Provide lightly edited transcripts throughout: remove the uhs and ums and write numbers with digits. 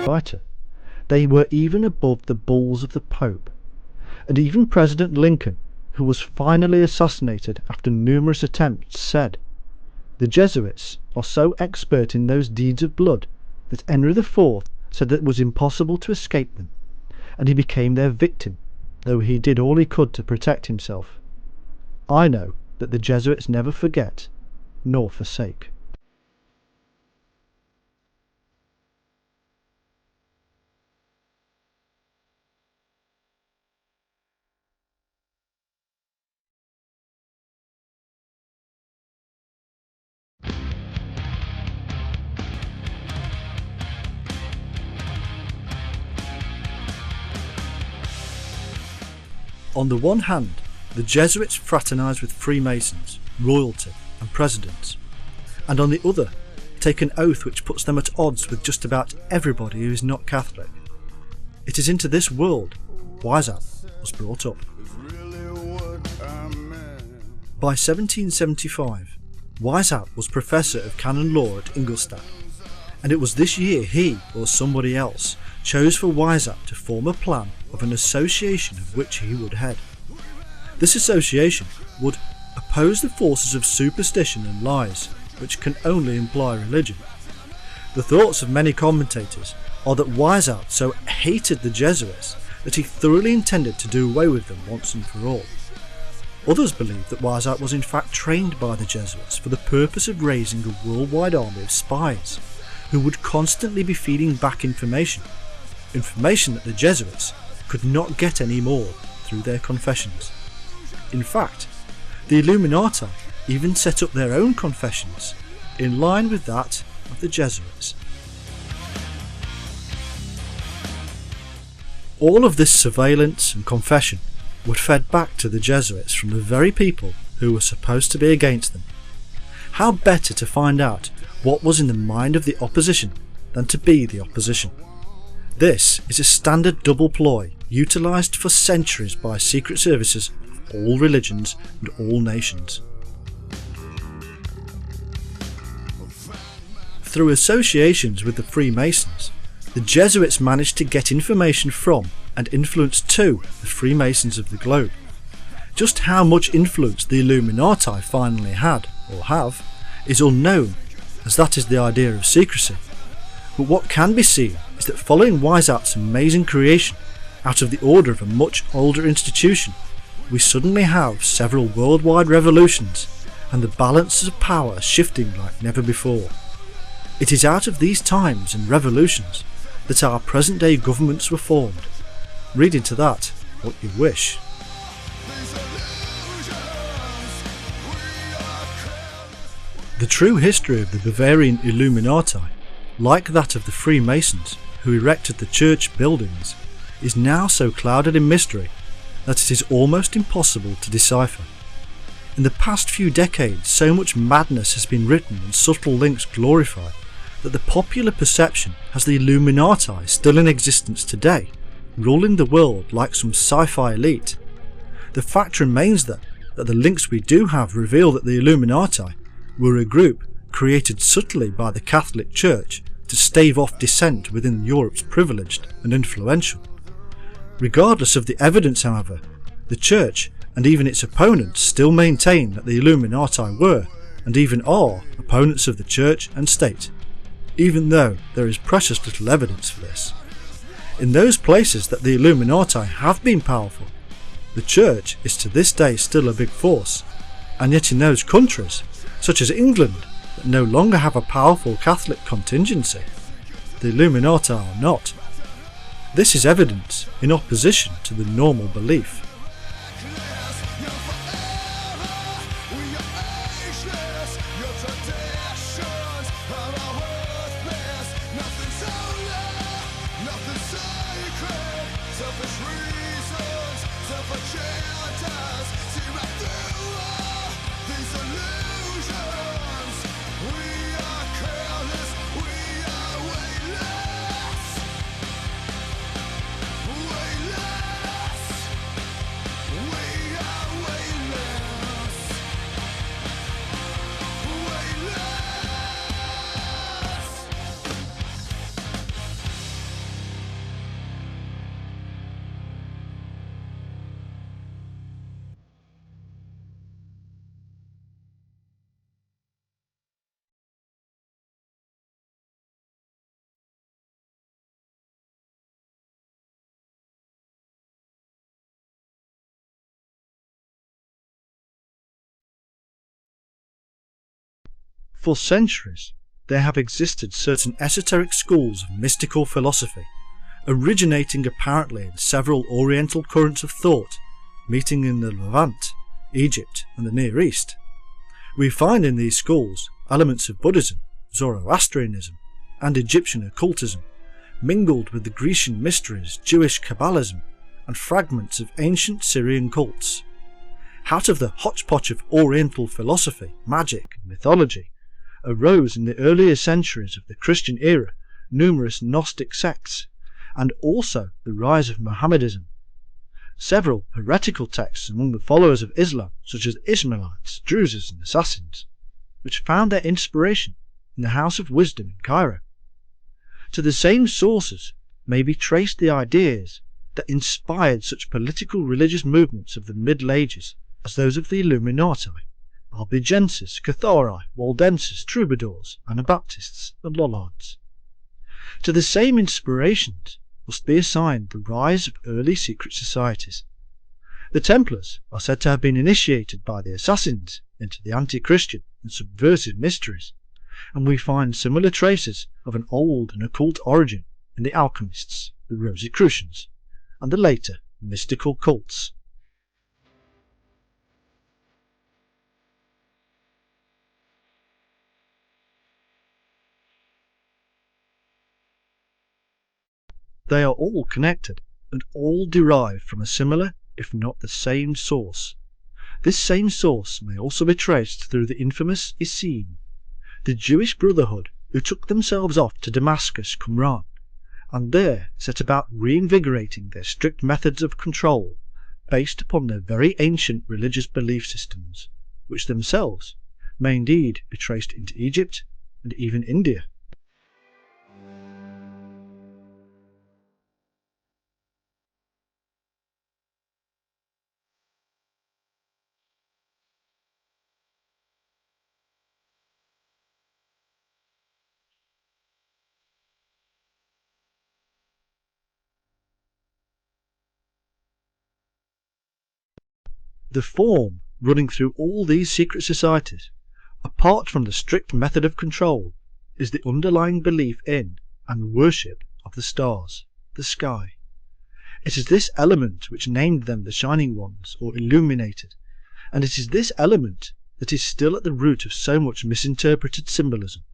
fighter. They were even above the bulls of the Pope. And even President Lincoln, who was finally assassinated after numerous attempts, said, "The Jesuits are so expert in those deeds of blood that Henry IV said that it was impossible to escape them, and he became their victim, though he did all he could to protect himself. I know that the Jesuits never forget nor forsake." On the one hand, the Jesuits fraternise with Freemasons, royalty and presidents, and on the other, take an oath which puts them at odds with just about everybody who is not Catholic. It is into this world Wiseout was brought up. By 1775, Wiseout was Professor of Canon Law at Ingolstadt, and it was this year he, or somebody else, chose for Wiseout to form a plan of an association of which he would head. This association would oppose the forces of superstition and lies, which can only imply religion. The thoughts of many commentators are that Wiseout so hated the Jesuits that he thoroughly intended to do away with them once and for all. Others believe that Wiseout was in fact trained by the Jesuits for the purpose of raising a worldwide army of spies, who would constantly be feeding back information that the Jesuits could not get any more through their confessions. In fact, the Illuminati even set up their own confessions, in line with that of the Jesuits. All of this surveillance and confession were fed back to the Jesuits from the very people who were supposed to be against them. How better to find out what was in the mind of the opposition than to be the opposition? This is a standard double ploy utilised for centuries by secret services of all religions and all nations. Through associations with the Freemasons, the Jesuits managed to get information from and influence to the Freemasons of the globe. Just how much influence the Illuminati finally had, or have, is unknown, as that is the idea of secrecy. But what can be seen is that following Wiseout's amazing creation out of the order of a much older institution, we suddenly have several worldwide revolutions and the balances of power shifting like never before. It is out of these times and revolutions that our present day governments were formed. Read into that what you wish. The true history of the Bavarian Illuminati, like that of the Freemasons who erected the church buildings, is now so clouded in mystery that it is almost impossible to decipher. In the past few decades, so much madness has been written and subtle links glorified that the popular perception has the Illuminati still in existence today, ruling the world like some sci-fi elite. The fact remains that the links we do have reveal that the Illuminati were a group created subtly by the Catholic Church to stave off dissent within Europe's privileged and influential. Regardless of the evidence, however, the Church and even its opponents still maintain that the Illuminati were, and even are, opponents of the Church and State, even though there is precious little evidence for this. In those places that the Illuminati have been powerful, the Church is to this day still a big force, and yet in those countries, such as England, that no longer have a powerful Catholic contingency, the Illuminati are not. This is evidence in opposition to the normal belief. For centuries, there have existed certain esoteric schools of mystical philosophy, originating apparently in several Oriental currents of thought, meeting in the Levant, Egypt, and the Near East. We find in these schools elements of Buddhism, Zoroastrianism, and Egyptian occultism, mingled with the Grecian mysteries, Jewish Kabbalism, and fragments of ancient Syrian cults. Out of the hodgepodge of Oriental philosophy, magic, and mythology, arose in the earlier centuries of the Christian era numerous Gnostic sects, and also the rise of Mohammedanism. Several heretical texts among the followers of Islam, such as the Ishmaelites, Druzes, and Assassins, which found their inspiration in the House of Wisdom in Cairo. To the same sources may be traced the ideas that inspired such political religious movements of the Middle Ages as those of the Illuminati, Albigenses, Cathari, Waldenses, Troubadours, Anabaptists, and Lollards. To the same inspirations must be assigned the rise of early secret societies. The Templars are said to have been initiated by the Assassins into the anti-Christian and subversive mysteries, and we find similar traces of an old and occult origin in the alchemists, the Rosicrucians, and the later mystical cults. They are all connected and all derived from a similar, if not the same, source. This same source may also be traced through the infamous Essene, the Jewish brotherhood who took themselves off to Damascus, Qumran, and there set about reinvigorating their strict methods of control based upon their very ancient religious belief systems, which themselves may indeed be traced into Egypt and even India. The form running through all these secret societies, apart from the strict method of control, is the underlying belief in and worship of the stars, the sky. It is this element which named them the Shining Ones, or Illuminated, and it is this element that is still at the root of so much misinterpreted symbolism.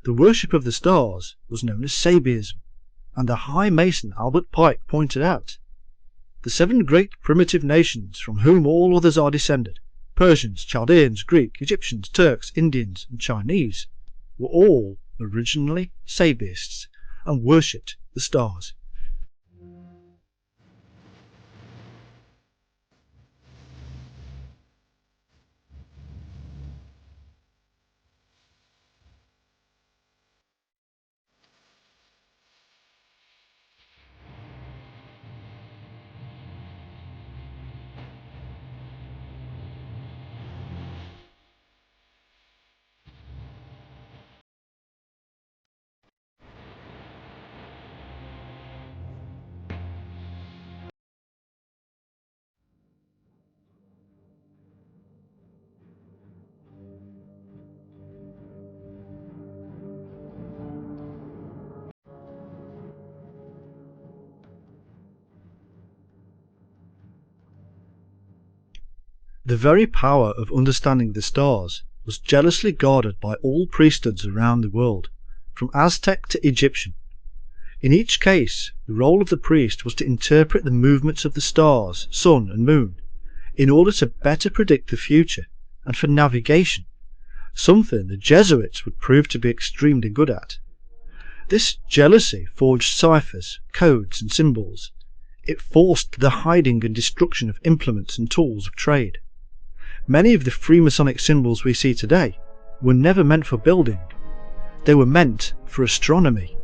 The worship of the stars was known as Sabiism, and the High Mason Albert Pike pointed out the 7 great primitive nations from whom all others are descended, Persians, Chaldeans, Greek, Egyptians, Turks, Indians, and Chinese, were all originally Sabiists and worshipped the stars. The very power of understanding the stars was jealously guarded by all priesthoods around the world, from Aztec to Egyptian. In each case, the role of the priest was to interpret the movements of the stars, sun, and moon, in order to better predict the future and for navigation, something the Jesuits would prove to be extremely good at. This jealousy forged ciphers, codes, and symbols. It forced the hiding and destruction of implements and tools of trade. Many of the Freemasonic symbols we see today were never meant for building. They were meant for astronomy.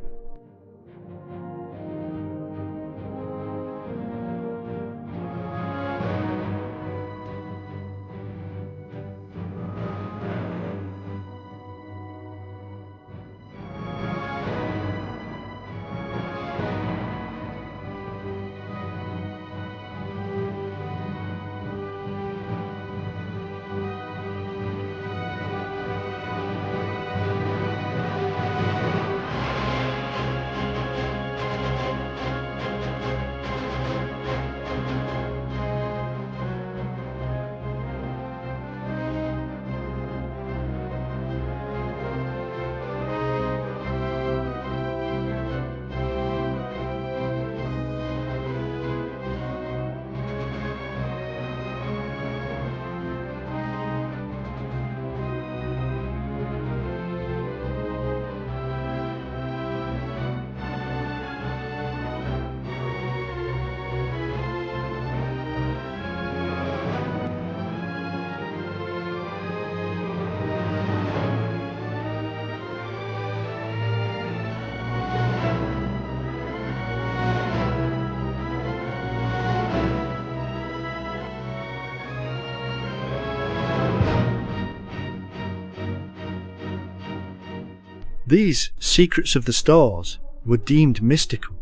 These secrets of the stars were deemed mystical,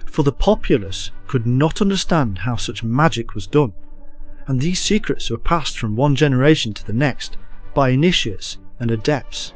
for the populace could not understand how such magic was done, and these secrets were passed from one generation to the next by initiates and adepts.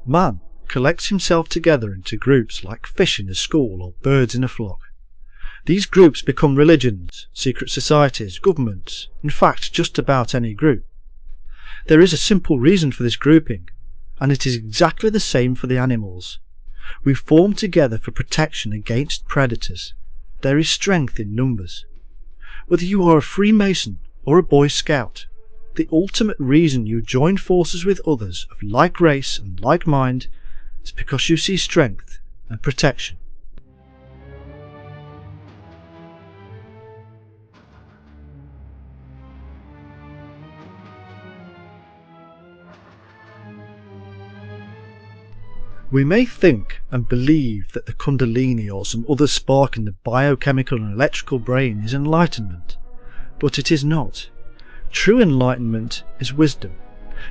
Man collects himself together into groups like fish in a school or birds in a flock. These groups become religions, secret societies, governments, in fact just about any group. There is a simple reason for this grouping, and it is exactly the same for the animals. We form together for protection against predators. There is strength in numbers. Whether you are a Freemason or a Boy Scout, the ultimate reason you join forces with others of like race and like mind is because you see strength and protection. We may think and believe that the Kundalini or some other spark in the biochemical and electrical brain is enlightenment, but it is not. True enlightenment is wisdom,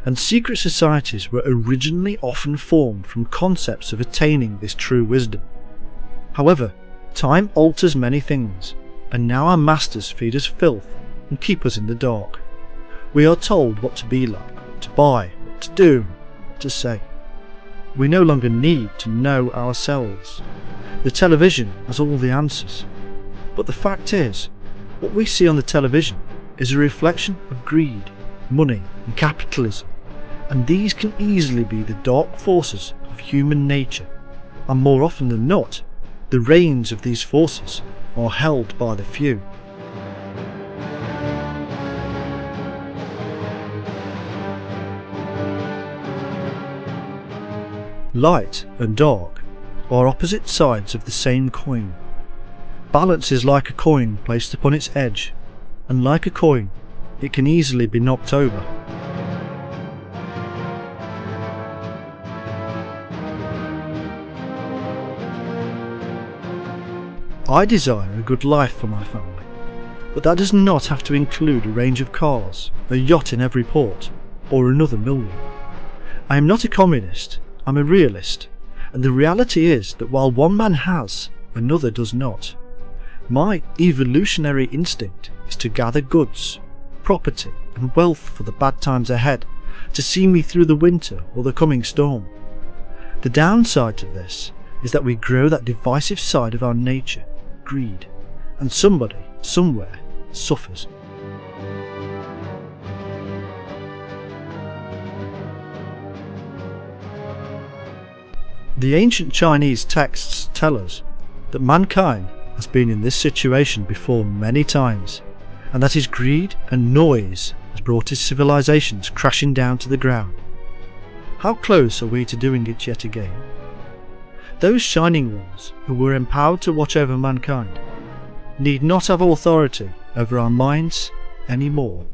and secret societies were originally often formed from concepts of attaining this true wisdom. However, time alters many things, and now our masters feed us filth and keep us in the dark. We are told what to be like, what to buy, what to do, what to say. We no longer need to know ourselves. The television has all the answers. But the fact is, what we see on the television is a reflection of greed, money and capitalism, and these can easily be the dark forces of human nature, and more often than not, the reins of these forces are held by the few. Light and dark are opposite sides of the same coin. Balance is like a coin placed upon its edge, and like a coin, it can easily be knocked over. I desire a good life for my family, but that does not have to include a range of cars, a yacht in every port, or another million. I am not a communist, I'm a realist, and the reality is that while one man has, another does not. My evolutionary instinct is to gather goods, property and wealth for the bad times ahead, to see me through the winter or the coming storm. The downside to this is that we grow that divisive side of our nature, greed, and somebody, somewhere, suffers. The ancient Chinese texts tell us that mankind has been in this situation before many times, and that his greed and noise has brought his civilizations crashing down to the ground. How close are we to doing it yet again? Those shining ones who were empowered to watch over mankind need not have authority over our minds anymore.